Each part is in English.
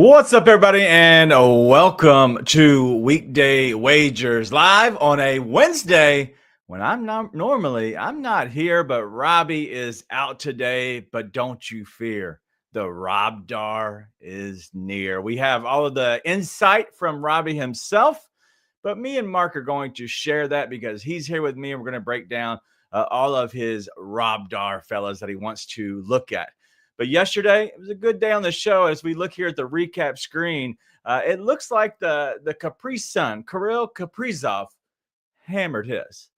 What's up, everybody, and welcome to Weekday Wagers live on a Wednesday when I'm not here, but Robbie is out today. But don't you fear, the Robdar is near. We have all of the insight from Robbie himself, but me and Mark are going to share that because he's here with me, and we're going to break down all of his Robdar fellas that he wants to look at. But yesterday, it was a good day on the show. As we look here at the recap screen, it looks like the Capri Sun, Kirill Kaprizov, hammered his.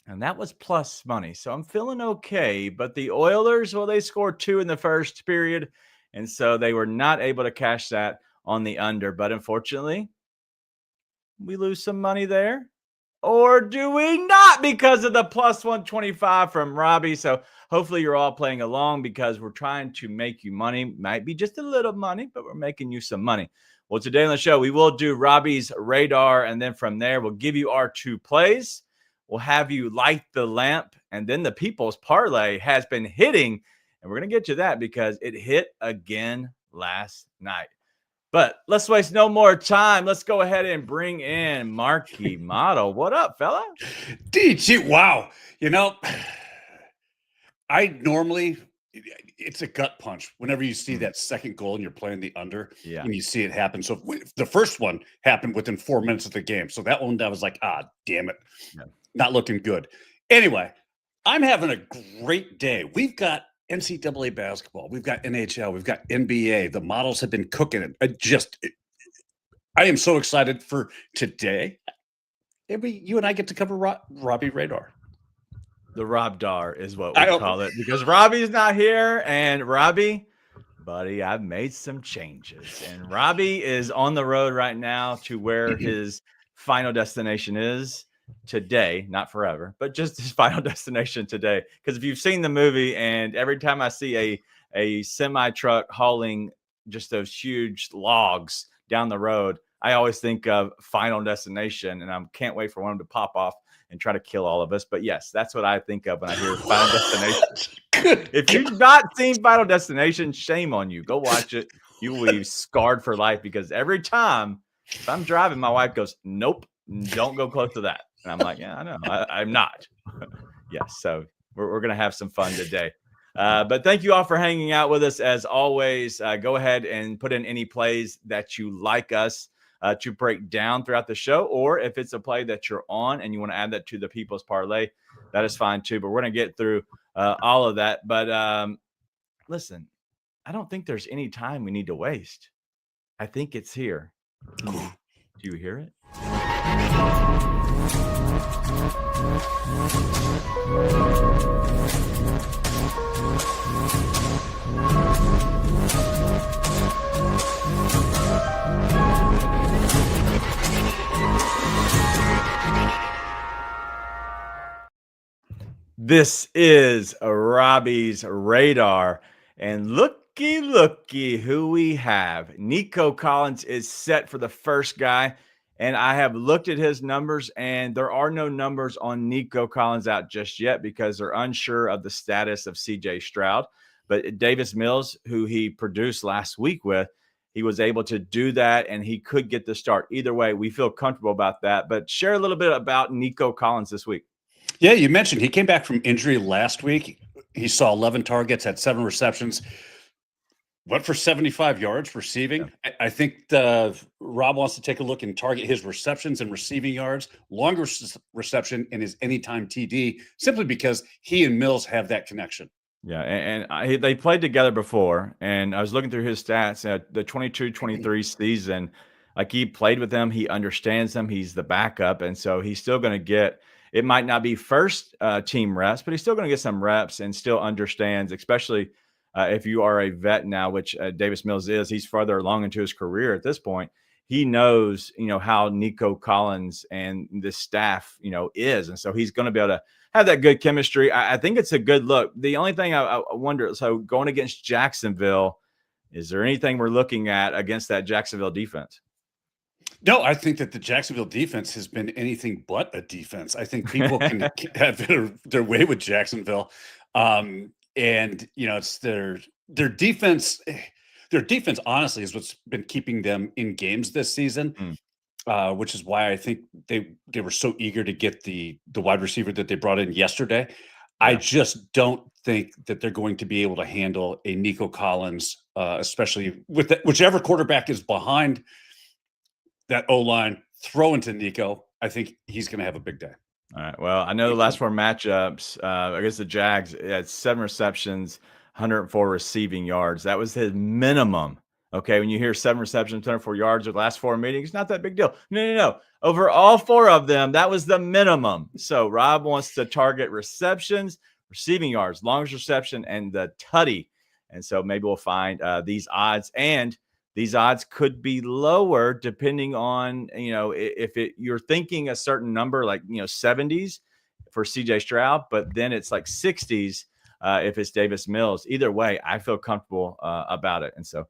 And that was plus money. So I'm feeling okay. But the Oilers, well, they scored 2 in the first period. And so they were not able to cash that on the under. But unfortunately, we lose some money there. Or do we not, because of the plus 125 from Robbie? So hopefully you're all playing along because we're trying to make you money. Might be just a little money, but we're making you some money. Well, today on the show, we will do Robbie's radar. And then from there, we'll give you our 2 plays. We'll have you light the lamp. And then the People's Parlay has been hitting. And we're going to get to that because it hit again last night. But let's waste no more time. Let's go ahead and bring in Marky Model. What up, fella? DG, wow. I normally, it's a gut punch whenever you see that second goal and you're playing the under and you see it happen. So the first one happened within 4 minutes of the game. So that one, I was like, damn it. Yeah. Not looking good. Anyway, I'm having a great day. We've got NCAA basketball. We've got NHL. We've got NBA. The models have been cooking it. I am so excited for today. Maybe you and I get to cover Robbie Radar. The Robdar is what we call it because Robbie's not here. And Robbie, buddy, I've made some changes. And Robbie is on the road right now to where his final destination is today, not forever, but just his final destination today. Because if you've seen the movie, and every time I see a semi truck hauling just those huge logs down the road, I always think of Final Destination, and I can't wait for one to pop off and try to kill all of us. But yes, that's what I think of when I hear Final Destination. If you've not seen Final Destination, shame on you. Go watch it. You will be scarred for life because every time if I'm driving, my wife goes, "Nope, don't go close to that." And I'm like, yeah, I know. I'm not. Yes. So we're going to have some fun today. But thank you all for hanging out with us. As always, go ahead and put in any plays that you like us to break down throughout the show. Or if it's a play that you're on and you want to add that to the People's Parlay, that is fine too. But we're going to get through all of that. But listen, I don't think there's any time we need to waste. I think it's here. Do you hear it? This is Robbie's Radar, and looky who we have. Nico Collins is set for the first guy. And I have looked at his numbers, and there are no numbers on Nico Collins out just yet because they're unsure of the status of CJ Stroud. But Davis Mills, who he produced last week with, he was able to do that, and he could get the start. Either way, we feel comfortable about that. But share a little bit about Nico Collins this week. Yeah, you mentioned he came back from injury last week. He saw 11 targets, had 7 receptions. Went for 75 yards receiving. Yeah. I think Rob wants to take a look and target his receptions and receiving yards, longer reception in his anytime TD, simply because he and Mills have that connection. Yeah, and they played together before, and I was looking through his stats at the 22-23 season. Like, he played with them. He understands them. He's the backup, and so he's still going to get – it might not be first team reps, but he's still going to get some reps and still understands, especially – if you are a vet now, which Davis Mills is, he's farther along into his career at this point. He knows, how Nico Collins and the staff, is. And so he's going to be able to have that good chemistry. I think it's a good look. The only thing I wonder, so going against Jacksonville, is there anything we're looking at against that Jacksonville defense? No, I think that the Jacksonville defense has been anything but a defense. I think people can have their way with Jacksonville. And, it's their defense. Their defense, honestly, is what's been keeping them in games this season, which is why I think they were so eager to get the wide receiver that they brought in yesterday. I just don't think that they're going to be able to handle a Nico Collins, especially with whichever quarterback is behind that O-line, throw into Nico. I think he's going to have a big day. All right. Well, I know the last 4 matchups against the Jags, he had 7 receptions, 104 receiving yards. That was his minimum. Okay. When you hear 7 receptions, 104 yards, or the last 4 meetings, it's not that big deal. No. Over all 4 of them, that was the minimum. So Rob wants to target receptions, receiving yards, longest reception, and the tutty. And so maybe we'll find these odds, and these odds could be lower depending on, if you're thinking a certain number, like, 70s for CJ Stroud, but then it's like 60s if it's Davis Mills. Either way, I feel comfortable about it. And so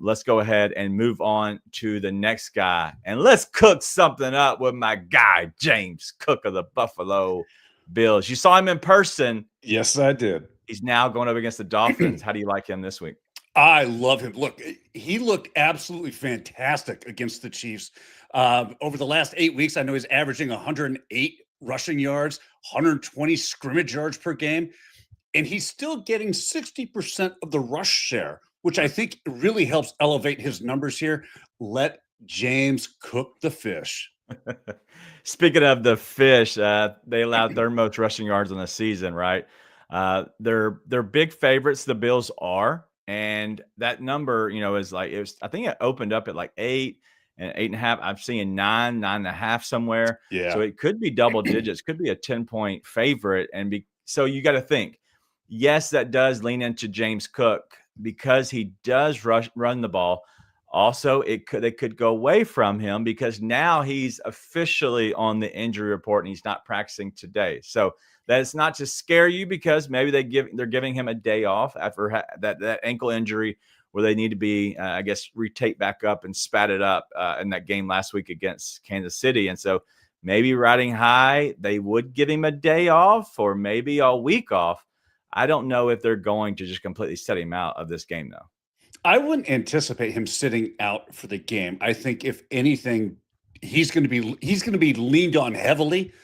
let's go ahead and move on to the next guy, and let's cook something up with my guy, James Cook of the Buffalo Bills. You saw him in person. Yes, I did. He's now going up against the Dolphins. How do you like him this week? I love him. Look, he looked absolutely fantastic against the Chiefs. Over the last 8 weeks, I know he's averaging 108 rushing yards, 120 scrimmage yards per game, and he's still getting 60% of the rush share, which I think really helps elevate his numbers here. Let James cook the fish. Speaking of the fish, they allowed their most rushing yards in the season, right? They're big favorites, the Bills are. And that number, is like, I think it opened up at like 8 and 8.5. I'm seeing 9, 9.5 somewhere. Yeah. So it could be double digits, could be a 10-point favorite. And so you got to think, yes, that does lean into James Cook because he does run the ball. Also, they could go away from him because now he's officially on the injury report and he's not practicing today. So that's not to scare you, because maybe they're giving him a day off after that ankle injury where they need to be, retaped back up and spatted up in that game last week against Kansas City. And so maybe riding high, they would give him a day off or maybe a week off. I don't know if they're going to just completely set him out of this game, though. I wouldn't anticipate him sitting out for the game. I think if anything, he's going to be leaned on heavily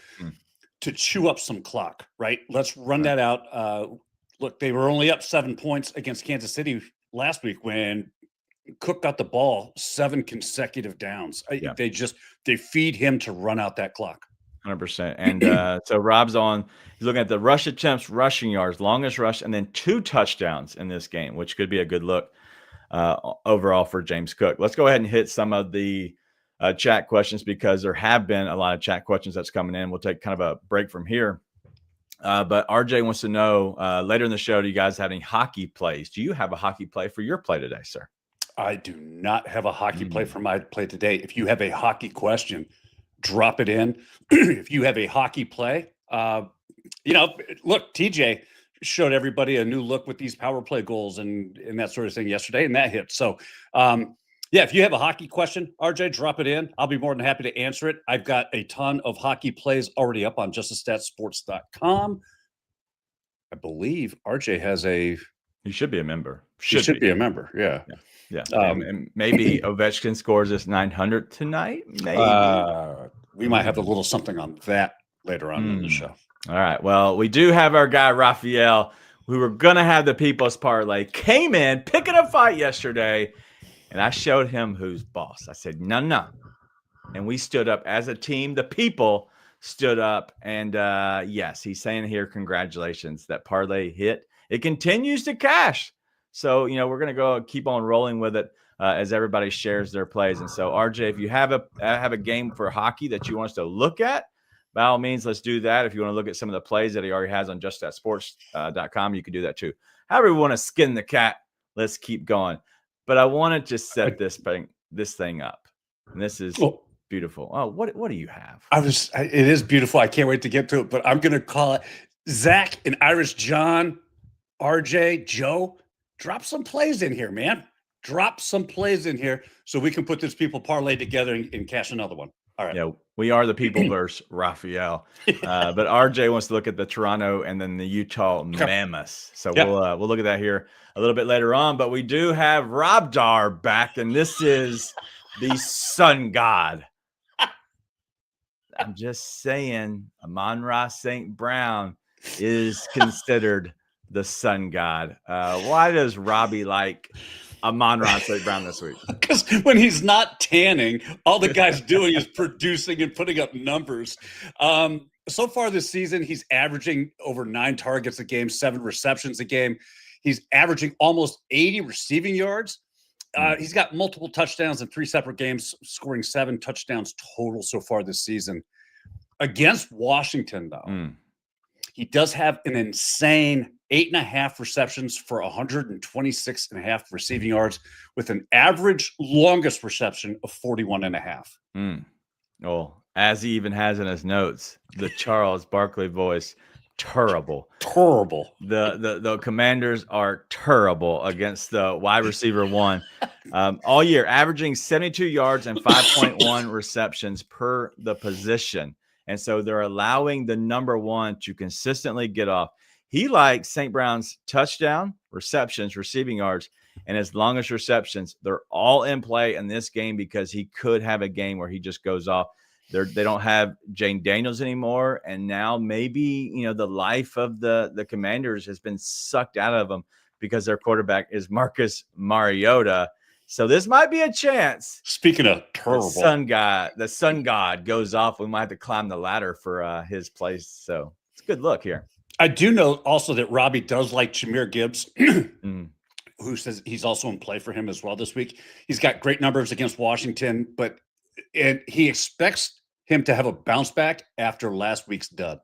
to chew up some clock, right? Let's run that out. Look, they were only up 7 points against Kansas City last week when Cook got the ball 7 consecutive downs. They feed him to run out that clock. 100%. And so Rob's he's looking at the rush attempts, rushing yards, longest rush, and then 2 touchdowns in this game, which could be a good look overall for James Cook. Let's go ahead and hit some of the chat questions, because there have been a lot of chat questions that's coming in. We'll take kind of a break from here. But RJ wants to know, later in the show, do you guys have any hockey plays? Do you have a hockey play for your play today, sir? I do not have a hockey play for my play today. If you have a hockey question, drop it in. If you have a hockey play, look, TJ showed everybody a new look with these power play goals and that sort of thing yesterday, and that hit. So, if you have a hockey question, RJ, drop it in. I'll be more than happy to answer it. I've got a ton of hockey plays already up on justastatsports.com. I believe RJ has He should be a member. Should be a member. Yeah. And maybe Ovechkin scores this 900 tonight. Maybe we might have a little something on that later on in the show. All right. Well, we do have our guy Raphael. We were gonna have the People's Parlay. Came in picking a fight yesterday, and I showed him who's boss. I said, no. And we stood up as a team. The people stood up. And yes, he's saying here, congratulations, that parlay hit. It continues to cash. So, we're going to go keep on rolling with it as everybody shares their plays. And so, RJ, if you have a game for hockey that you want us to look at, by all means, let's do that. If you want to look at some of the plays that he already has on justasports.com, you can do that too. However we want to skin the cat, let's keep going. But I want to just set this thing up. And this is beautiful. Oh, what do you have? It is beautiful. I can't wait to get to it, but I'm going to call it Zach and Irish John, RJ, Joe. Drop some plays in here, man. Drop some plays in here so we can put this people parlay together and cash another one. All right. We are the people versus Raphael. But RJ wants to look at the Toronto and then the Utah Mammoths. So we'll look at that here a little bit later on. But we do have Rob Dar back, and this is the Sun God. I'm just saying, Amon-Ra St. Brown is considered the Sun God. Why does Robbie like Amon-Ra St. Brown this week? Because when he's not tanning, all the guy's doing is producing and putting up numbers. So far this season, he's averaging over 9 targets a game, 7 receptions a game. He's averaging almost 80 receiving yards. He's got multiple touchdowns in 3 separate games, scoring 7 touchdowns total so far this season. Against Washington, though, he does have an insane 8.5 receptions for 126.5 receiving yards with an average longest reception of 41.5. Well, as he even has in his notes, the Charles Barkley voice, terrible. The Commanders are terrible against the wide receiver one all year, averaging 72 yards and 5.1 receptions per the position. And so they're allowing the number one to consistently get off. He likes St. Brown's touchdown, receptions, receiving yards, and his longest receptions. They're all in play in this game because he could have a game where he just goes off. They don't have Jane Daniels anymore, and now maybe the life of the Commanders has been sucked out of them because their quarterback is Marcus Mariota. So this might be a chance. Speaking of terrible, the Sun God goes off. We might have to climb the ladder for his place. So it's a good look here. I do know also that Robbie does like Jahmyr Gibbs, who says he's also in play for him as well this week. He's got great numbers against Washington, and he expects him to have a bounce back after last week's dud.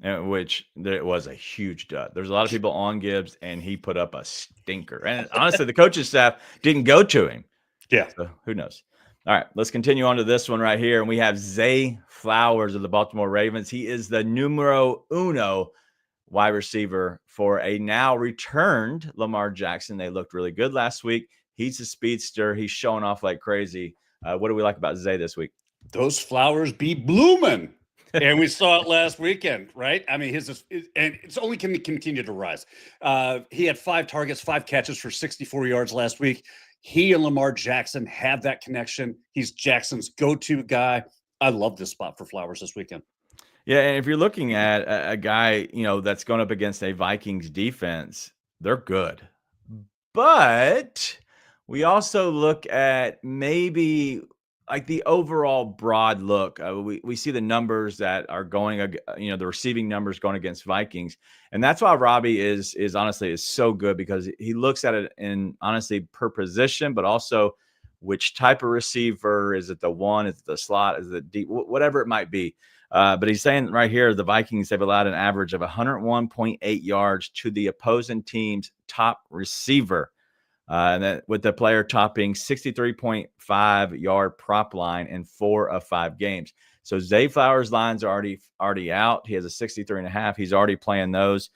Yeah, which there was a huge dud. There's a lot of people on Gibbs, and he put up a stinker. And honestly, the coaching staff didn't go to him. Yeah. So who knows? All right, let's continue on to this one right here. And we have Zay Flowers of the Baltimore Ravens. He is the numero uno wide receiver for a now returned Lamar Jackson. They looked really good last week. He's a speedster. He's showing off like crazy. What do we like about Zay this week? Those flowers be blooming. And we saw it last weekend, right? I mean, and it's only going to continue to rise. He had 5 targets, 5 catches for 64 yards last week. He and Lamar Jackson have that connection. He's Jackson's go-to guy. I love this spot for Flowers this weekend. Yeah, and if you're looking at a guy, that's going up against a Vikings defense, they're good. But we also look at maybe like the overall broad look. We see the numbers that are going, the receiving numbers going against Vikings. And that's why Robbie is honestly so good, because he looks at it in honestly per position, but also which type of receiver. Is it the one? Is it the slot? Is it deep? Whatever it might be. But he's saying right here, the Vikings have allowed an average of 101.8 yards to the opposing team's top receiver. And that with the player topping 63.5 yard prop line in 4 of 5 games. So Zay Flowers lines are already out. He has a 63.5. He's already playing those.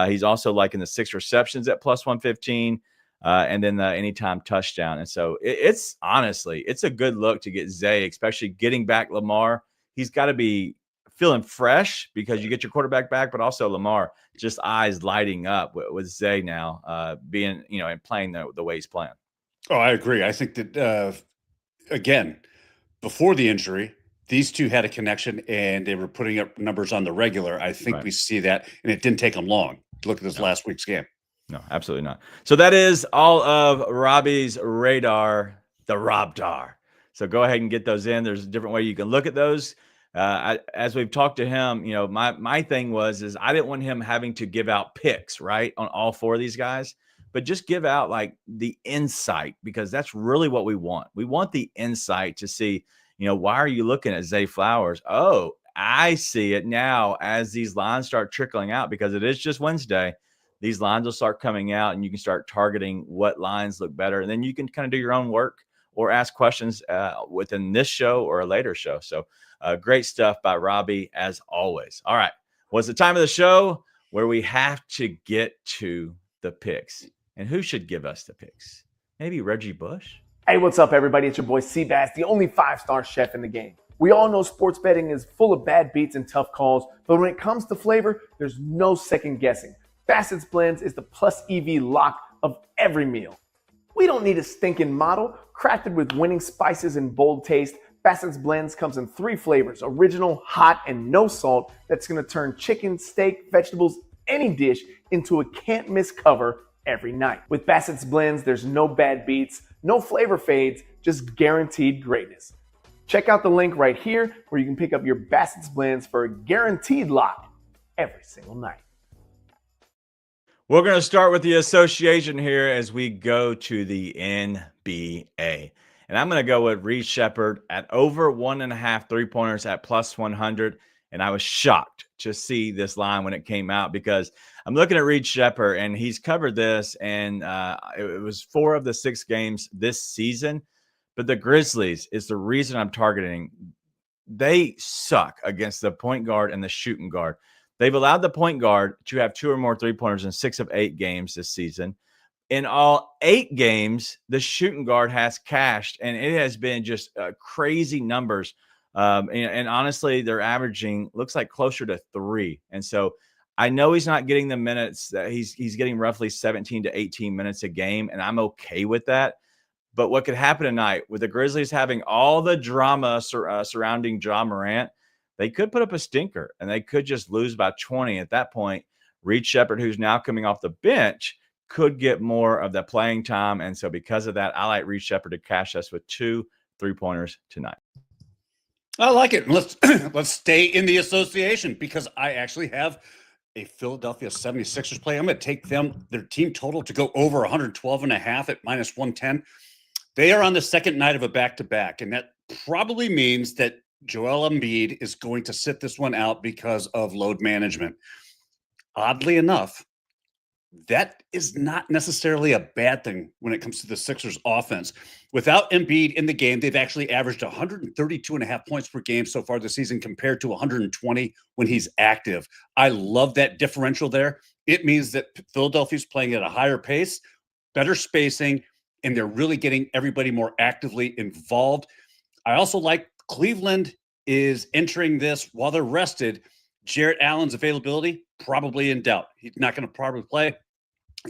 He's also liking the 6 receptions at plus 115, and then the anytime touchdown. And so it's honestly a good look to get Zay, especially getting back Lamar. He's got to be feeling fresh because you get your quarterback back, but also Lamar just eyes lighting up with Zay now being, and playing the way he's playing. Oh, I agree. I think that, again, before the injury, these two had a connection and they were putting up numbers on the regular. I think we see that, and it didn't take them long to look at this last week's game. No, absolutely not. So that is all of Robbie's radar, the Rob Dar. So go ahead and get those in. There's a different way you can look at those. As we've talked to him, my thing was I didn't want him having to give out picks, right, on all 4 of these guys, but just give out like the insight, because that's really what we want. We want the insight to see, why are you looking at Zay Flowers? Oh, I see it now as these lines start trickling out, because it is just Wednesday. These lines will start coming out and you can start targeting what lines look better. And then you can kind of do your own work or ask questions within this show or a later show. So great stuff by Robbie, as always. All right. Well, it's the time of the show where we have to get to the picks. And who should give us the picks? Maybe Reggie Bush? Hey, what's up, everybody? It's your boy Seabass, the only 5-star chef in the game. We all know sports betting is full of bad beats and tough calls, but when it comes to flavor, there's no second guessing. Bassett's Blends is the plus EV lock of every meal. We don't need a stinking model. Crafted with winning spices and bold taste, Bassett's Blends comes in 3 flavors: original, hot, and no salt. That's going to turn chicken, steak, vegetables, any dish into a can't miss cover every night. With Bassett's Blends, there's no bad beats, no flavor fades, just guaranteed greatness. Check out the link right here where you can pick up your Bassett's Blends for a guaranteed lock every single night. We're going to start with the association here as we go to the NBA. And I'm going to go with Reed Sheppard at over 1.5 3-pointers at plus 100. And I was shocked to see this line when it came out because I'm looking at Reed Sheppard and he's covered this. And it was 4 of the 6 games this season. But the Grizzlies is the reason I'm targeting. They suck against the point guard and the shooting guard. They've allowed the point guard to have 2 or more 3-pointers in 6 of 8 games this season. In all 8 games, the shooting guard has cashed, and it has been just crazy numbers. And honestly, they're averaging, looks like closer to 3. And so I know he's not getting the minutes. That he's getting roughly 17 to 18 minutes a game, and I'm okay with that. But what could happen tonight with the Grizzlies having all the drama surrounding Ja Morant, they could put up a stinker and they could just lose by 20. At that point, Reed Sheppard, who's now coming off the bench, could get more of the playing time. And so because of that, I like Reed Sheppard to cash us with 2 3-pointers tonight. I like it. Let's stay in the association because I actually have a Philadelphia 76ers play. I'm going to take their team total to go over 112.5 at minus 110. They are on the second night of a back-to-back, and that probably means that Joel Embiid is going to sit this one out because of load management. Oddly enough, that is not necessarily a bad thing when it comes to the Sixers offense. Without Embiid in the game, they've actually averaged 132.5 points per game so far this season compared to 120 when he's active. I love that differential there. It means that Philadelphia's playing at a higher pace, better spacing, and they're really getting everybody more actively involved. I also like Cleveland is entering this while they're rested. Jarrett Allen's availability, probably in doubt. He's not going to probably play.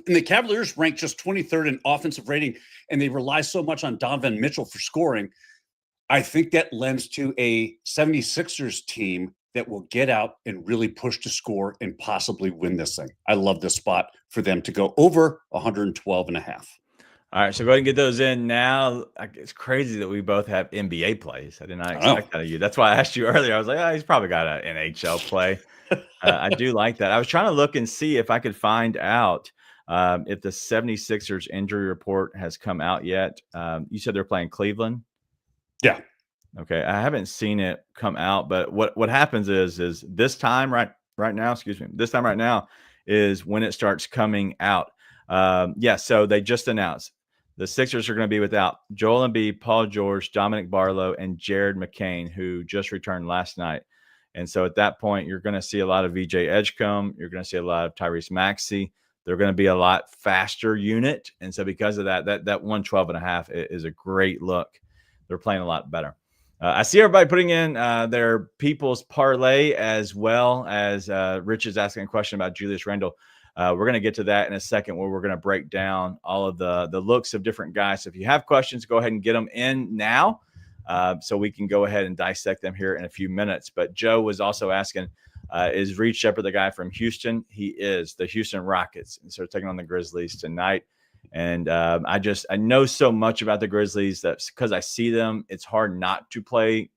And the Cavaliers rank just 23rd in offensive rating, and they rely so much on Donovan Mitchell for scoring. I think that lends to a 76ers team that will get out and really push to score and possibly win this thing. I love this spot for them to go over 112.5. All right, so go ahead and get those in now. It's crazy that we both have NBA plays. I did not expect that of you. That's why I asked you earlier. I was like, oh, he's probably got an NHL play. I do like that. I was trying to look and see if I could find out if the 76ers injury report has come out yet. You said they're playing Cleveland? Yeah. Okay, I haven't seen it come out, but what happens is this time right now, this time right now is when it starts coming out. So they just announced the Sixers are going to be without Joel Embiid, Paul George, Dominic Barlow, and Jared McCain, who just returned last night. And so at that point, you're going to see a lot of VJ Edgecombe. You're going to see a lot of Tyrese Maxey. They're going to be a lot faster unit. And so because of that 112.5 is a great look. They're playing a lot better. I see everybody putting in their people's parlay as well as Rich is asking a question about Julius Randle. We're going to get to that in a second where we're going to break down all of the looks of different guys. So if you have questions, go ahead and get them in now so we can go ahead and dissect them here in a few minutes. But Joe was also asking, is Reed Sheppard the guy from Houston? He is, the Houston Rockets. And so taking on the Grizzlies tonight. And I know so much about the Grizzlies that because I see them, it's hard not to play,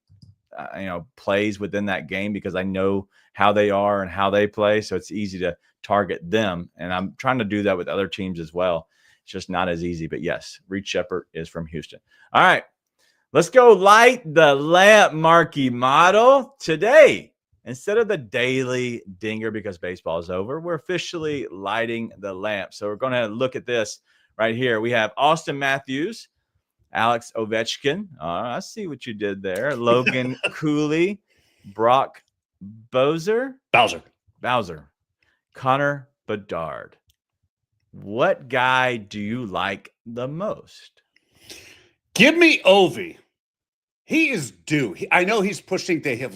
plays within that game because I know how they are and how they play. So it's easy to target them. And I'm trying to do that with other teams as well. It's just not as easy. But yes, Reed Sheppard is from Houston. All right, let's go light the lamp marquee model today. Instead of the daily dinger because baseball is over, we're officially lighting the lamp. So we're going to look at this right here. We have Austin Matthews, Alex Ovechkin. I see what you did there. Logan Cooley, Brock Bowser, Connor Bedard. What guy do you like the most? Give me Ovi. He is due. I know he's pushing. The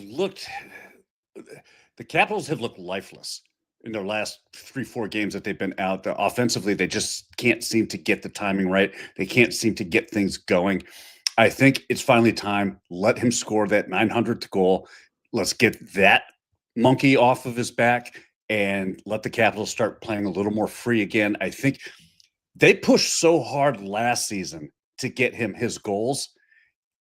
Capitals have looked lifeless in their last 3-4 games that they've been out. Offensively, they just can't seem to get the timing right. They can't seem to get things going. I think it's finally time. Let him score that 900th goal. Let's get that monkey off of his back and let the Capitals start playing a little more free again. I think they pushed so hard last season to get him his goals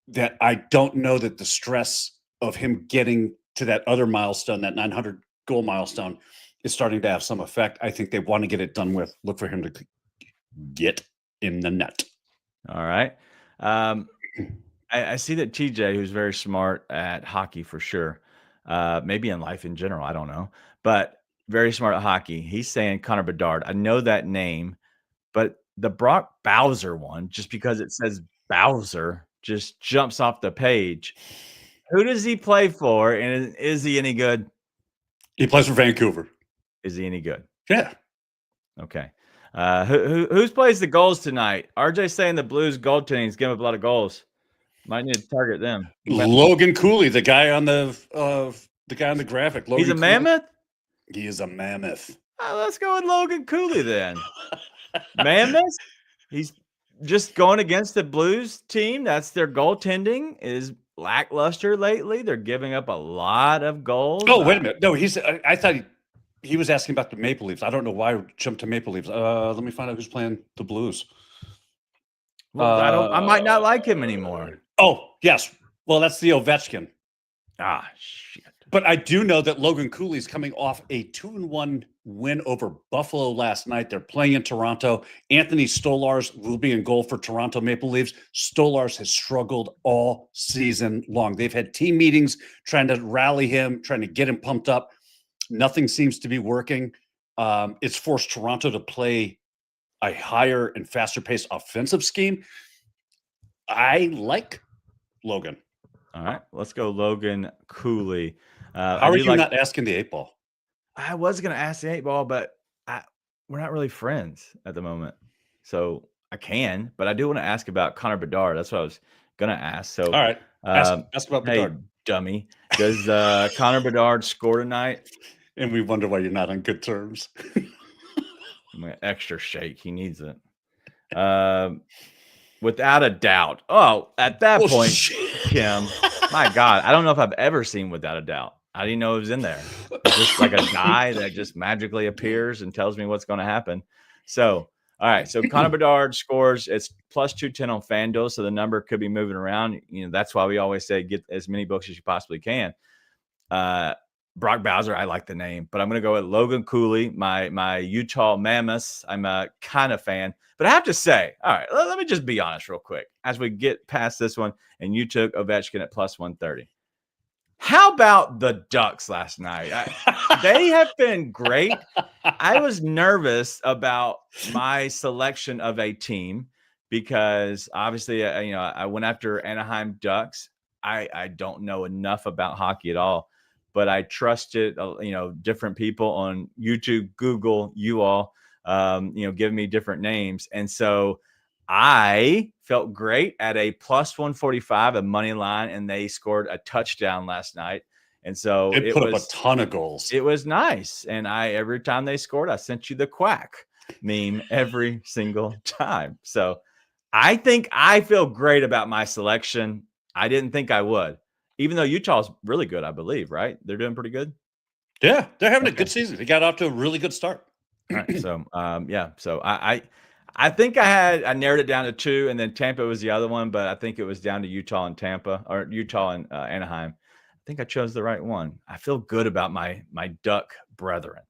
that I don't know that the stress of him getting to that other milestone, that 900 goal milestone, is starting to have some effect. I think they want to get it done with. Look for him to get in the net. All right. I see that TJ, who's very smart at hockey for sure, maybe in life in general, I don't know, but very smart at hockey. He's saying Connor Bedard. I know that name, but the Brock Bowser one, just because it says Bowser, just jumps off the page. Who does he play for, and is he any good? He plays for Vancouver. Is he any good? Yeah. Okay. Who's plays the goals tonight? RJ saying the Blues goaltending's giving up a lot of goals. Might need to target them. Logan Cooley, the guy on the graphic. Logan He's a Cooley. mammoth? He is a mammoth. Let's go with Logan Cooley then. Mammoth? He's just going against the Blues team. That's their goaltending is lackluster lately. They're giving up a lot of goals. Oh, wait a minute. No, I thought he was asking about the Maple Leafs. I don't know why I jumped to Maple Leafs. Let me find out who's playing the Blues. Well, I might not like him anymore. Oh, yes. Well, that's the Ovechkin. Shit. But I do know that Logan Cooley's coming off a 2-1 win over Buffalo last night. They're playing in Toronto. Anthony Stolarz will be in goal for Toronto Maple Leafs. Stolarz has struggled all season long. They've had team meetings trying to rally him, trying to get him pumped up. Nothing seems to be working. It's forced Toronto to play a higher and faster paced offensive scheme. I like Logan. All right, let's go Logan Cooley. How are you not asking the 8-ball? I was going to ask the 8-ball, but we're not really friends at the moment. So I can, but I do want to ask about Connor Bedard. That's what I was going to ask. So, all right, ask about Bedard. Hey, dummy. Does Connor Bedard score tonight? And we wonder why you're not on good terms. Extra shake. He needs it. Without a doubt. Oh, at that point, Kim, my God, I don't know if I've ever seen Without a Doubt. I didn't know it was in there. It's just like a guy that just magically appears and tells me what's going to happen. So, all right. So Connor Bedard scores. It's plus 210 on FanDuel, so the number could be moving around. That's why we always say get as many books as you possibly can. Brock Bowser, I like the name, but I'm going to go with Logan Cooley, my Utah Mammoths. I'm a kind of fan, but I have to say, all right, let me just be honest real quick as we get past this one, and you took Ovechkin at plus 130. How about the Ducks last night? They have been great. I was nervous about my selection of a team because obviously, I went after Anaheim Ducks. I don't know enough about hockey at all, but I trusted, different people on YouTube, Google, you all, giving me different names. And so I felt great at a plus 145, a money line, and they scored a touchdown last night. And so it put up a ton of goals. It was nice. And every time they scored, I sent you the quack meme every single time. So I think I feel great about my selection. I didn't think I would, even though Utah's really good, I believe, right? They're doing pretty good. Yeah, they're having a good season. They got off to a really good start. All right, so so I think I narrowed it down to 2, and then Tampa was the other one, but I think it was down to Utah and Tampa, or Utah and Anaheim. I think I chose the right one. I feel good about my Duck brethren.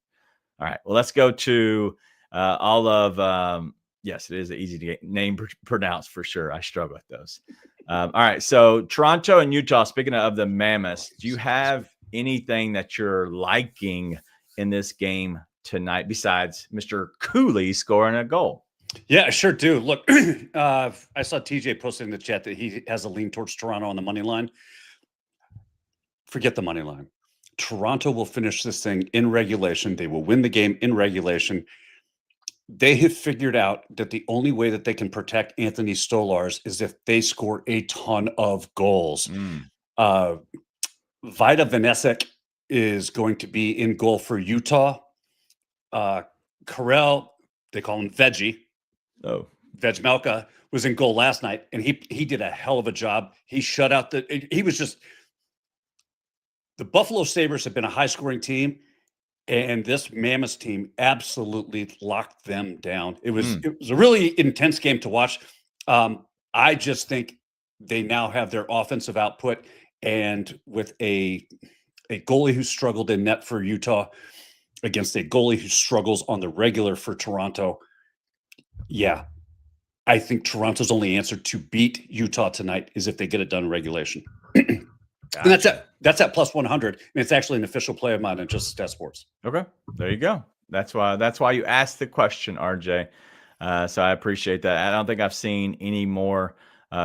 All right, well, let's go to all of yes, it is easy to get name pronounced for sure. I struggle with those. All right, so Toronto and Utah. Speaking of the Mammoths, do you have anything that you're liking in this game tonight besides Mr. Cooley scoring a goal? Yeah, I sure do. Look, I saw TJ posted in the chat that he has a lean towards Toronto on the money line. Forget the money line. Toronto will finish this thing in regulation. They will win the game in regulation. they have figured out that the only way that they can protect Anthony Stolarz is if they score a ton of goals. Vida Vanecek is going to be in goal for Utah. Karel, they call him Veggie. Oh, Vejmelka was in goal last night, and he did a hell of a job. He shut out he was just, the Buffalo Sabres have been a high-scoring team, and this Mammoths team absolutely locked them down. It was a really intense game to watch. I just think they now have their offensive output, and with a goalie who struggled in net for Utah against a goalie who struggles on the regular for Toronto. Yeah, I think Toronto's only answer to beat Utah tonight is if they get it done in regulation. Gotcha. And that's at plus 100, and it's actually an official play of mine in Just Stat Sports. Okay, there you go. That's why you asked the question, RJ. So I appreciate that. I don't think I've seen any more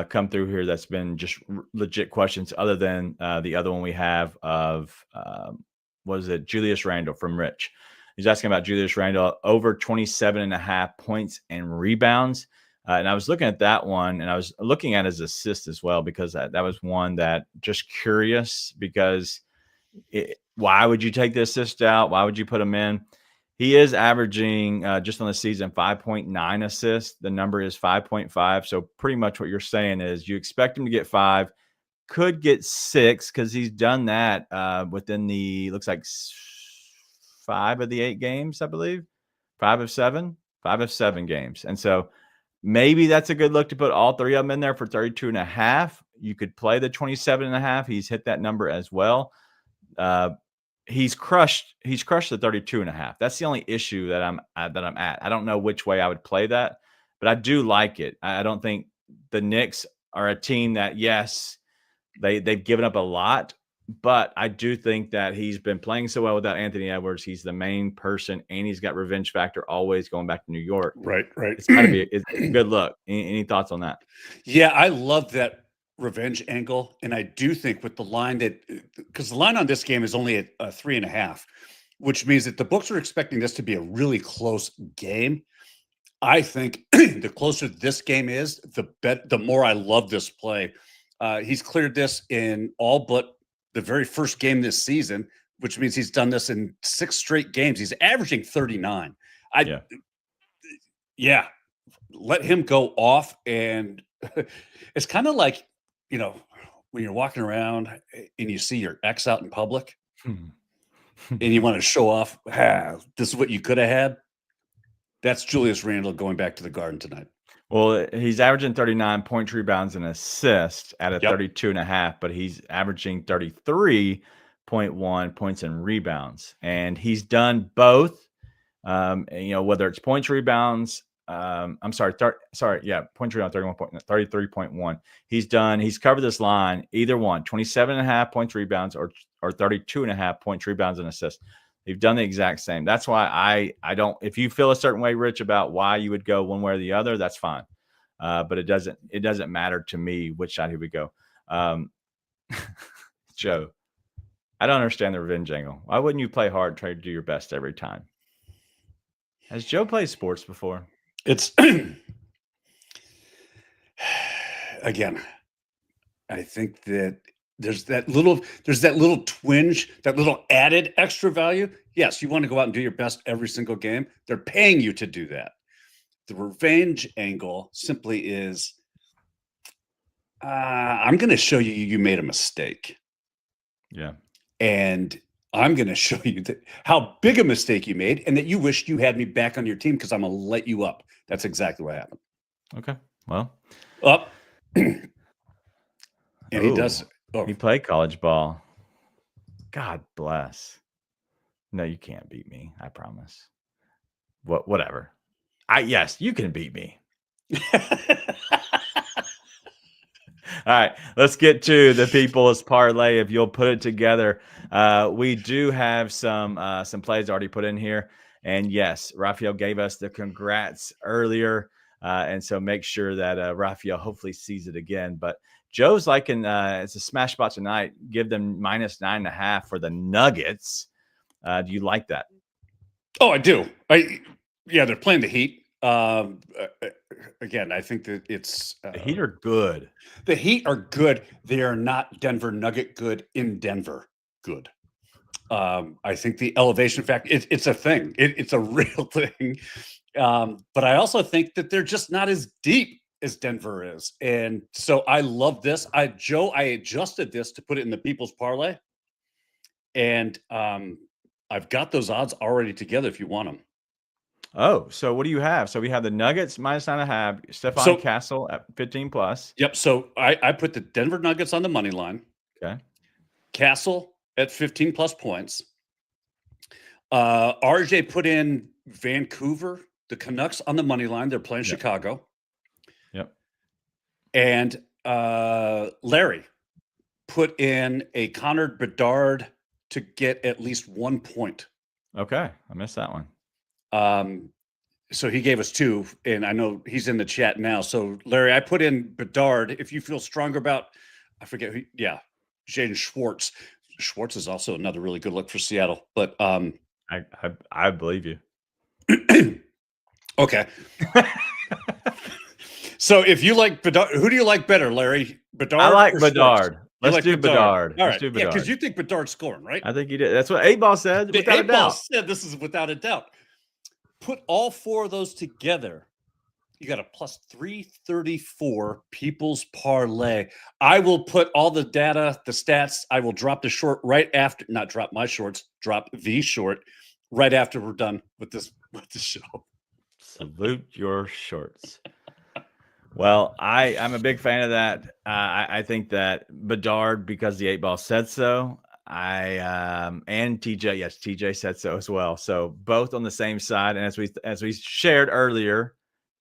come through here that's been just legit questions, other than the other one we have of was it Julius Randle from Rich. He's asking about Julius Randle over 27.5 points and rebounds. And I was looking at that one, and I was looking at his assist as well, because that was one that just curious, because why would you take the assist out? Why would you put him in? He is averaging just on the season 5.9 assists. The number is 5.5. So pretty much what you're saying is you expect him to get 5, could get 6, because he's done that within looks like 5 of the 8 games, I believe. 5 of 7 games. And so maybe that's a good look to put all 3 of them in there for 32.5. You could play the 27.5. He's hit that number as well. He's crushed the 32.5. That's the only issue that I'm at. I don't know which way I would play that, but I do like it. I don't think the Knicks are a team that, yes, they've given up a lot, but I do think that he's been playing so well without Anthony Edwards. He's the main person, and he's got revenge factor always going back to New York. Right. It's got to be a good look. Any thoughts on that? Yeah, I love that revenge angle. And I do think with the line because the line on this game is only at 3.5, which means that the books are expecting this to be a really close game. I think the closer this game is, the more I love this play. He's cleared this in all but the very first game this season, which means he's done this in 6 straight games. He's averaging 39. Yeah, let him go off. And it's kind of like, when you're walking around and you see your ex out in public and you want to show off, this is what you could have had. That's Julius Randle going back to the Garden tonight. Well, he's averaging 39 points, rebounds, and assists at a 32.5, but he's averaging 33.1 points and rebounds. And he's done both, whether it's points, rebounds. Points, rebounds, 33.1. He's covered this line, either one, 27.5 points, rebounds, or 32.5 points, rebounds, and assists. They've done the exact same. That's why I don't, if you feel a certain way, Rich, about why you would go one way or the other, that's fine. But it doesn't matter to me which side he would go. Joe, I don't understand the revenge angle. Why wouldn't you play hard, try to do your best every time? Has Joe played sports before? It's again, I think that there's that little twinge, that little added extra value. Yes, you want to go out and do your best every single game. They're paying you to do that. The revenge angle simply is, I'm going to show you made a mistake. Yeah. And I'm going to show you how big a mistake you made, and that you wished you had me back on your team because I'm going to let you up. That's exactly what happened. Okay. Well, up. And he does. He played college ball. God bless. No, you can't beat me. I promise. Whatever. Yes, you can beat me. All right, let's get to the people's parlay. If you'll put it together, we do have some plays already put in here, and yes, Raphael gave us the congrats earlier, and so make sure that Raphael hopefully sees it again. But Joe's liking it's a smash spot tonight. Give them -9.5 for the Nuggets. Do you like that? Oh, I do. Yeah, they're playing the Heat. Again, I think that it's The Heat are good. The Heat are good. They are not Denver Nugget good in Denver. Good. I think the elevation factor, it's a thing. It's a real thing. But I also think that they're just not as deep as Denver is. And so I love this. I adjusted this to put it in the People's Parlay. And I've got those odds already together if you want them. Oh, so what do you have? So we have the Nuggets -9.5, Stephon Castle at 15 plus. Yep. So I put the Denver Nuggets on the money line. Okay. Castle at 15 plus points. RJ put in Vancouver, the Canucks on the money line. They're playing Chicago. Yep. And Larry put in a Connor Bedard to get at least 1 point. Okay. I missed that one. So he gave us 2, and I know he's in the chat now. So Larry, I put in Bedard. If you feel stronger about, I forget who, Jaden Schwartz. Schwartz is also another really good look for Seattle. But I believe you. Okay. So if you like Bedard, who do you like better, Larry? Bedard? I like Bedard. Let's do Bedard. Bedard. All Let's right. do Bedard. Because you think Bedard's scoring, right? I think you did. That's what 8-Ball said. The Without a 8-Ball doubt. said this is without a doubt. Put all 4 of those together. You got a plus 334 People's Parlay. I will put all the data, the stats. I will drop the short right after, not drop my shorts, drop the short right after we're done with the show. Salute your shorts. Well, I'm a big fan of that. I think that Bedard, because the 8-Ball said so. And TJ, yes, TJ said so as well. So both on the same side. And as we shared earlier,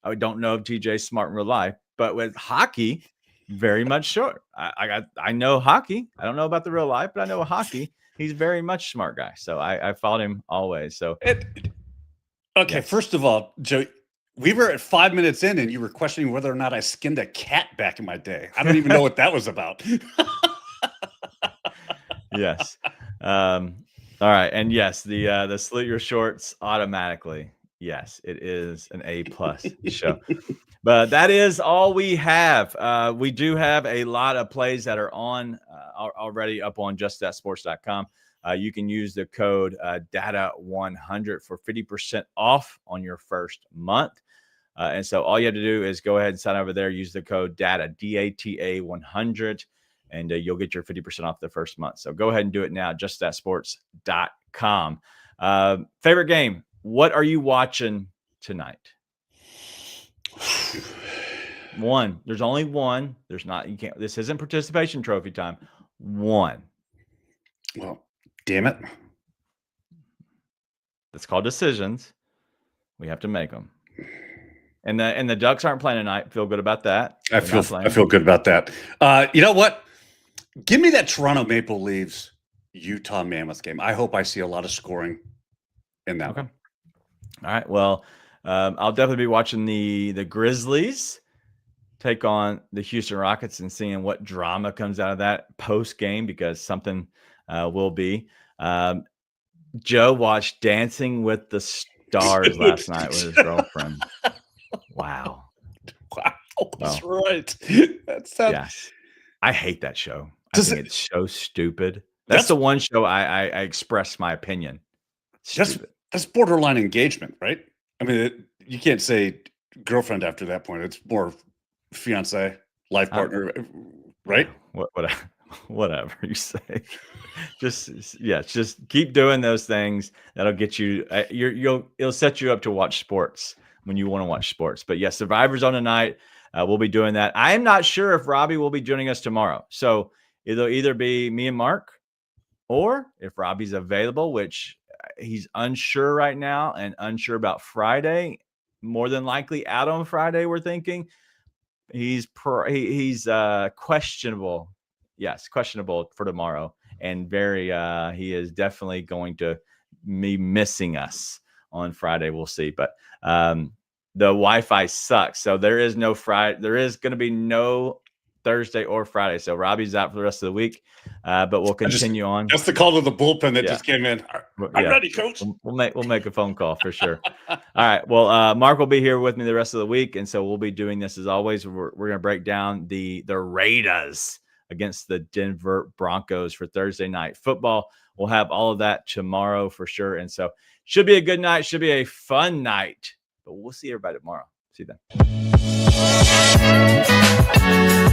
I don't know if TJ's smart in real life, but with hockey, very much short. I know hockey. I don't know about the real life, but I know hockey. He's very much smart guy. So I followed him always. So okay, first of all, Joe, we were at 5 minutes in and you were questioning whether or not I skinned a cat back in my day. I don't even know what that was about. Yes. All right. And yes, the salute your shorts automatically. Yes, it is an A+ show. But that is all we have. We do have a lot of plays that are on already up on justthatsports.com. You can use the code DATA100 for 50% off on your first month. And so all you have to do is go ahead and sign over there, use the code DATA, DATA100, and you'll get your 50% off the first month. So go ahead and do it now, justthatsports.com. Favorite game, what are you watching tonight? One. There's only one. There's not, you can't, this isn't participation trophy time. One. Well, damn it. It's called decisions. We have to make them. And the Ducks aren't playing tonight. Feel good about that. I feel good about that. You know what? Give me that Toronto Maple Leafs Utah Mammoth game. I hope I see a lot of scoring in that one. All right. Well, I'll definitely be watching the Grizzlies take on the Houston Rockets and seeing what drama comes out of that post game, because something will be. Joe watched Dancing with the Stars last night with his girlfriend. Wow. That's right. Yes. I hate that show. I think it's so stupid. That's the one show I express my opinion. That's borderline engagement, right? I mean, you can't say girlfriend after that point. It's more fiance, life partner, right? Whatever you say. Just keep doing those things. That'll get you. It'll set you up to watch sports when you want to watch sports. But yes, Survivor's on tonight. We'll be doing that. I am not sure if Robbie will be joining us tomorrow. So it'll either be me and Mark, or if Robbie's available, which he's unsure right now and unsure about Friday, more than likely out on Friday, we're thinking. He's questionable. Yes, questionable for tomorrow. And he is definitely going to be missing us on Friday. We'll see. But the Wi-Fi sucks. So there is no Friday. There is going to be no Thursday or Friday. So Robbie's out for the rest of the week. But we'll continue on. That's the call to the bullpen that just came in. I'm ready, Coach. We'll make a phone call for sure. All right. Well, Mark will be here with me the rest of the week, and so we'll be doing this as always. We're going to break down the Raiders against the Denver Broncos for Thursday night football. We'll have all of that tomorrow for sure, and so should be a good night. Should be a fun night. But we'll see everybody tomorrow. See you then.